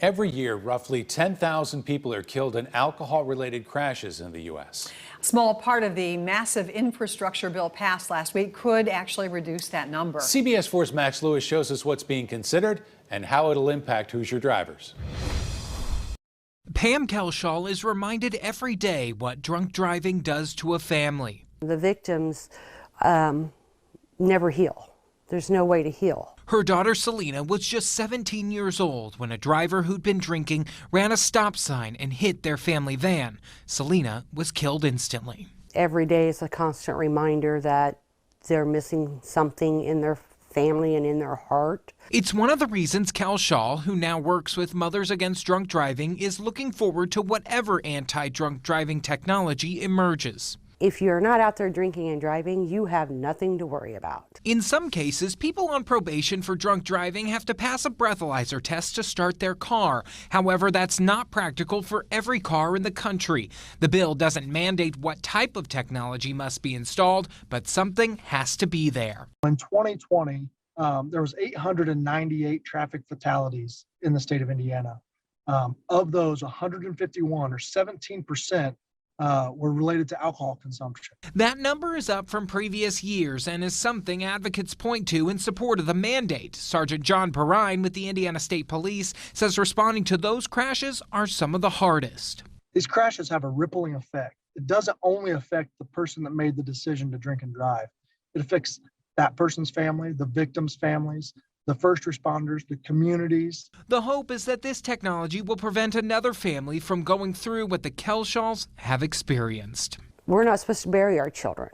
Every year, roughly 10,000 people are killed in alcohol-related crashes in the U.S. A small part of the massive infrastructure bill passed last week could actually reduce that number. CBS 4's Max Lewis shows us what's being considered and how it'll impact Hoosier drivers. Pam Kelshaw is reminded every day what drunk driving does to a family. The victims never heal. There's no way to heal. Her daughter Selena was just 17 years old when a driver who'd been drinking ran a stop sign and hit their family van. Selena was killed instantly. Every day is a constant reminder that they're missing something in their family and in their heart. It's one of the reasons Kelshaw, who now works with Mothers Against Drunk Driving, is looking forward to whatever anti-drunk driving technology emerges. If you're not out there drinking and driving, you have nothing to worry about. In some cases, people on probation for drunk driving have to pass a breathalyzer test to start their car. However, that's not practical for every car in the country. The bill doesn't mandate what type of technology must be installed, but something has to be there. In 2020, there was 898 traffic fatalities in the state of Indiana. Of those, 151 or 17% were related to alcohol consumption. That number is up from previous years and is something advocates point to in support of the mandate. Sergeant John Perrine with the Indiana State Police says responding to those crashes are some of the hardest. These crashes have a rippling effect. It doesn't only affect the person that made the decision to drink and drive. It affects that person's family, the victims' families, the first responders, the communities. The hope is that this technology will prevent another family from going through what the Kelshaws have experienced. We're not supposed to bury our children.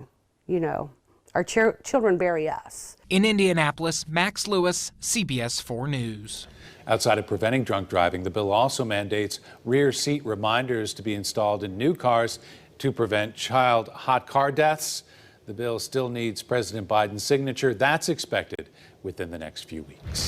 You know, our children bury us. In Indianapolis, Max Lewis, CBS 4 News. Outside of preventing drunk driving, the bill also mandates rear seat reminders to be installed in new cars to prevent child hot car deaths. The bill still needs President Biden's signature. That's expected within the next few weeks.